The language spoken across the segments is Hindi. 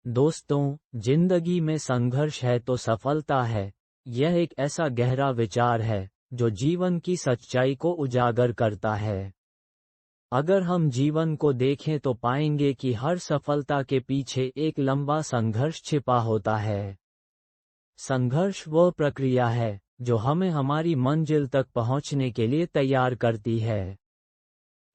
दोस्तों, जिंदगी में संघर्ष है तो सफलता है। यह एक ऐसा गहरा विचार है जो जीवन की सच्चाई को उजागर करता है। अगर हम जीवन को देखें तो पाएंगे कि हर सफलता के पीछे एक लंबा संघर्ष छिपा होता है। संघर्ष वह प्रक्रिया है जो हमें हमारी मंजिल तक पहुंचने के लिए तैयार करती है।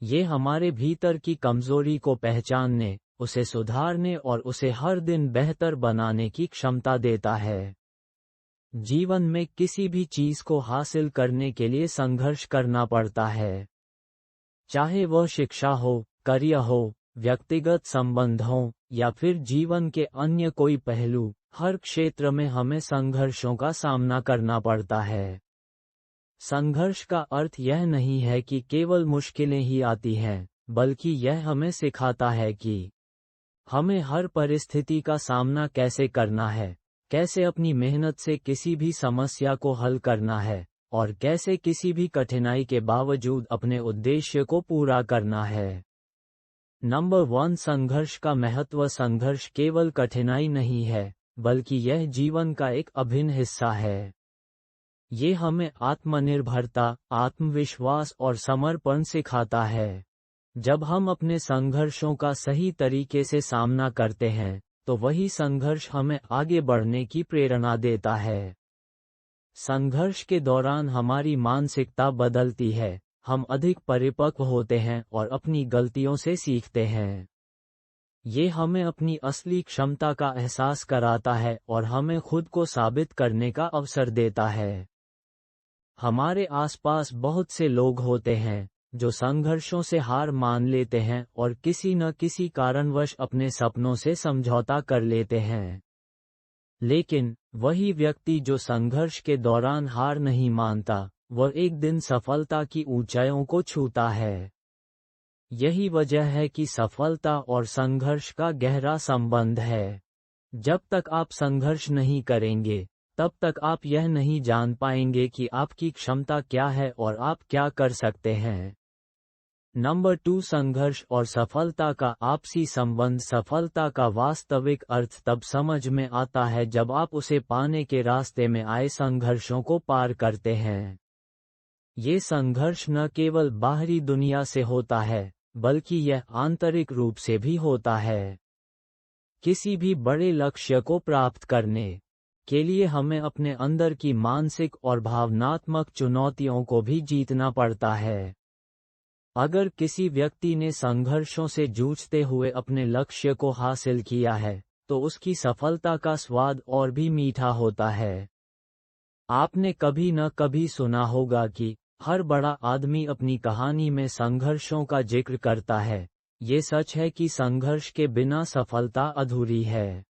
ये हमारे भीतर की कमजोरी को पहचानने, उसे सुधारने और उसे हर दिन बेहतर बनाने की क्षमता देता है। जीवन में किसी भी चीज को हासिल करने के लिए संघर्ष करना पड़ता है। चाहे वह शिक्षा हो, करियर हो, व्यक्तिगत संबंध हो या फिर जीवन के अन्य कोई पहलू, हर क्षेत्र में हमें संघर्षों का सामना करना पड़ता है। संघर्ष का अर्थ यह नहीं है कि केवल मुश्किलें ही आती हैं, बल्कि यह हमें सिखाता है कि हमें हर परिस्थिति का सामना कैसे करना है, कैसे अपनी मेहनत से किसी भी समस्या को हल करना है और कैसे किसी भी कठिनाई के बावजूद अपने उद्देश्य को पूरा करना है। नंबर 1, संघर्ष का महत्व। संघर्ष केवल कठिनाई नहीं है, बल्कि यह जीवन का एक अभिन्न हिस्सा है। ये हमें आत्मनिर्भरता, आत्मविश्वास और समर्पण सिखाता है। जब हम अपने संघर्षों का सही तरीके से सामना करते हैं, तो वही संघर्ष हमें आगे बढ़ने की प्रेरणा देता है। संघर्ष के दौरान हमारी मानसिकता बदलती है, हम अधिक परिपक्व होते हैं और अपनी गलतियों से सीखते हैं। ये हमें अपनी असली क्षमता का एहसास कराता है और हमें खुद को साबित करने का अवसर देता है। हमारे आसपास बहुत से लोग होते हैं जो संघर्षों से हार मान लेते हैं और किसी न किसी कारणवश अपने सपनों से समझौता कर लेते हैं। लेकिन वही व्यक्ति जो संघर्ष के दौरान हार नहीं मानता, वह एक दिन सफलता की ऊंचाइयों को छूता है। यही वजह है कि सफलता और संघर्ष का गहरा संबंध है। जब तक आप संघर्ष नहीं करेंगे, तब तक आप यह नहीं जान पाएंगे कि आपकी क्षमता क्या है और आप क्या कर सकते हैं। नंबर 2, संघर्ष और सफलता का आपसी संबंध। सफलता का वास्तविक अर्थ तब समझ में आता है जब आप उसे पाने के रास्ते में आए संघर्षों को पार करते हैं। ये संघर्ष न केवल बाहरी दुनिया से होता है, बल्कि यह आंतरिक रूप से भी होता है। किसी भी बड़े लक्ष्य को प्राप्त करने के लिए हमें अपने अंदर की मानसिक और भावनात्मक चुनौतियों को भी जीतना पड़ता है। अगर किसी व्यक्ति ने संघर्षों से जूझते हुए अपने लक्ष्य को हासिल किया है, तो उसकी सफलता का स्वाद और भी मीठा होता है। आपने कभी न कभी सुना होगा कि हर बड़ा आदमी अपनी कहानी में संघर्षों का जिक्र करता है। ये सच है कि संघर्ष के बिना सफलता अधूरी है।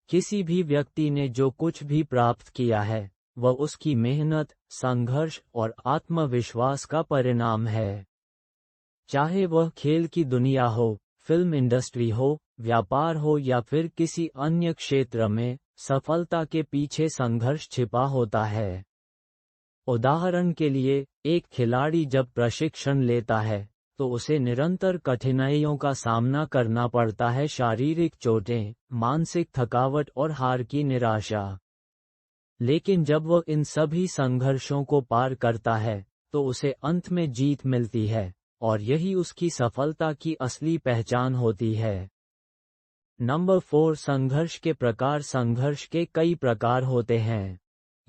किसी भी व्यक्ति ने जो कुछ भी प्राप्त किया है, वह उसकी मेहनत, संघर्ष और आत्मविश्वास का परिणाम है। चाहे वह खेल की दुनिया हो, फिल्म इंडस्ट्री हो, व्यापार हो या फिर किसी अन्य क्षेत्र में, सफलता के पीछे संघर्ष छिपा होता है। उदाहरण के लिए, एक खिलाड़ी जब प्रशिक्षण लेता है, तो उसे निरंतर कठिनाइयों का सामना करना पड़ता है। शारीरिक चोटें, मानसिक थकावट और हार की निराशा। लेकिन जब वह इन सभी संघर्षों को पार करता है, तो उसे अंत में जीत मिलती है, और यही उसकी सफलता की असली पहचान होती है। नंबर 4, संघर्ष के प्रकार। संघर्ष के कई प्रकार होते हैं।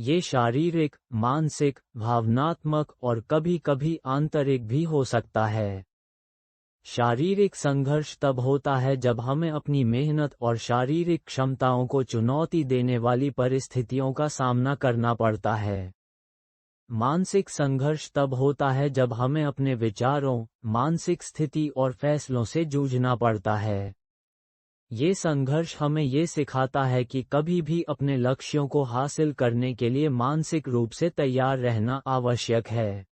ये शारीरिक, मानसिक, भावनात्मक और कभी-कभी आंतरिक भी हो सकता है। शारीरिक संघर्ष तब होता है जब हमें अपनी मेहनत और शारीरिक क्षमताओं को चुनौती देने वाली परिस्थितियों का सामना करना पड़ता है। मानसिक संघर्ष तब होता है जब हमें अपने विचारों, मानसिक स्थिति और फैसलों से जूझना पड़ता है। ये संघर्ष हमें ये सिखाता है कि कभी भी अपने लक्ष्यों को हासिल करने के लिए मानसिक रूप से तैयार रहना आवश्यक है।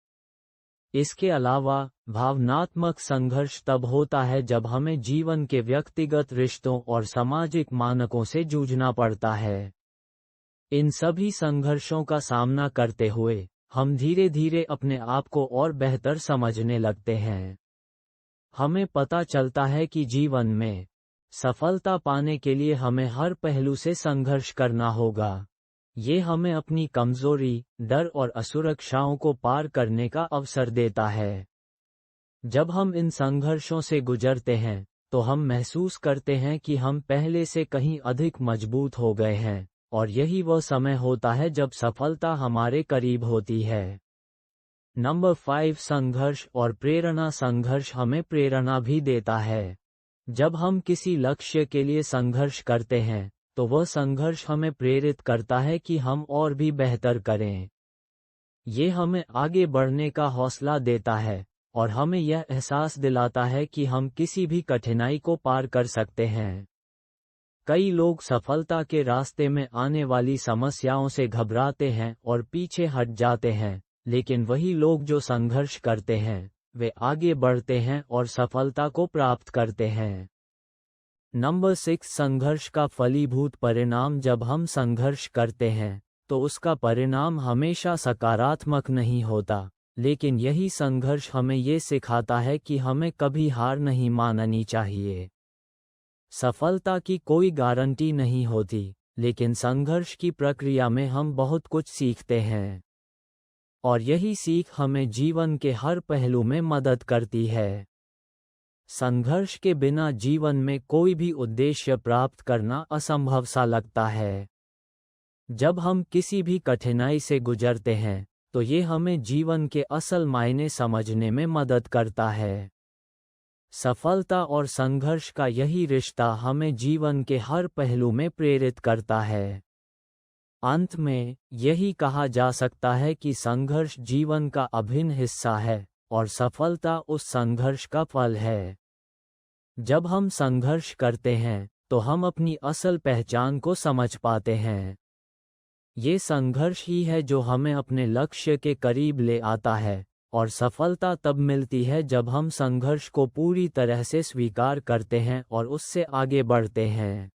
इसके अलावा, भावनात्मक संघर्ष तब होता है जब हमें जीवन के व्यक्तिगत रिश्तों और सामाजिक मानकों से जूझना पड़ता है। इन सभी संघर्षों का सामना करते हुए, हम धीरे धीरे अपने आप को और बेहतर समझने लगते हैं। हमें पता चलता है कि जीवन में सफलता पाने के लिए हमें हर पहलू से संघर्ष करना होगा। ये हमें अपनी कमजोरी, डर और असुरक्षाओं को पार करने का अवसर देता है। जब हम इन संघर्षों से गुजरते हैं, तो हम महसूस करते हैं कि हम पहले से कहीं अधिक मजबूत हो गए हैं, और यही वह समय होता है जब सफलता हमारे करीब होती है। नंबर 5, संघर्ष और प्रेरणा। संघर्ष हमें प्रेरणा भी देता है। जब हम किसी लक्ष्य के लिए संघर्ष करते हैं, तो वह संघर्ष हमें प्रेरित करता है कि हम और भी बेहतर करें। ये हमें आगे बढ़ने का हौसला देता है, और हमें यह एहसास दिलाता है कि हम किसी भी कठिनाई को पार कर सकते हैं। कई लोग सफलता के रास्ते में आने वाली समस्याओं से घबराते हैं और पीछे हट जाते हैं, लेकिन वही लोग जो संघर्ष करते हैं, वे आगे बढ़ते हैं और सफलता को प्राप्त करते हैं। नंबर 6, संघर्ष का फलीभूत परिणाम। जब हम संघर्ष करते हैं, तो उसका परिणाम हमेशा सकारात्मक नहीं होता, लेकिन यही संघर्ष हमें ये सिखाता है कि हमें कभी हार नहीं माननी चाहिए। सफलता की कोई गारंटी नहीं होती, लेकिन संघर्ष की प्रक्रिया में हम बहुत कुछ सीखते हैं, और यही सीख हमें जीवन के हर पहलू में मदद करती है। संघर्ष के बिना जीवन में कोई भी उद्देश्य प्राप्त करना असंभव सा लगता है। जब हम किसी भी कठिनाई से गुजरते हैं, तो ये हमें जीवन के असल मायने समझने में मदद करता है। सफलता और संघर्ष का यही रिश्ता हमें जीवन के हर पहलू में प्रेरित करता है। अंत में यही कहा जा सकता है कि संघर्ष जीवन का अभिन्न हिस्सा है, और सफलता उस संघर्ष का फल है। जब हम संघर्ष करते हैं, तो हम अपनी असल पहचान को समझ पाते हैं। ये संघर्ष ही है जो हमें अपने लक्ष्य के करीब ले आता है, और सफलता तब मिलती है जब हम संघर्ष को पूरी तरह से स्वीकार करते हैं और उससे आगे बढ़ते हैं।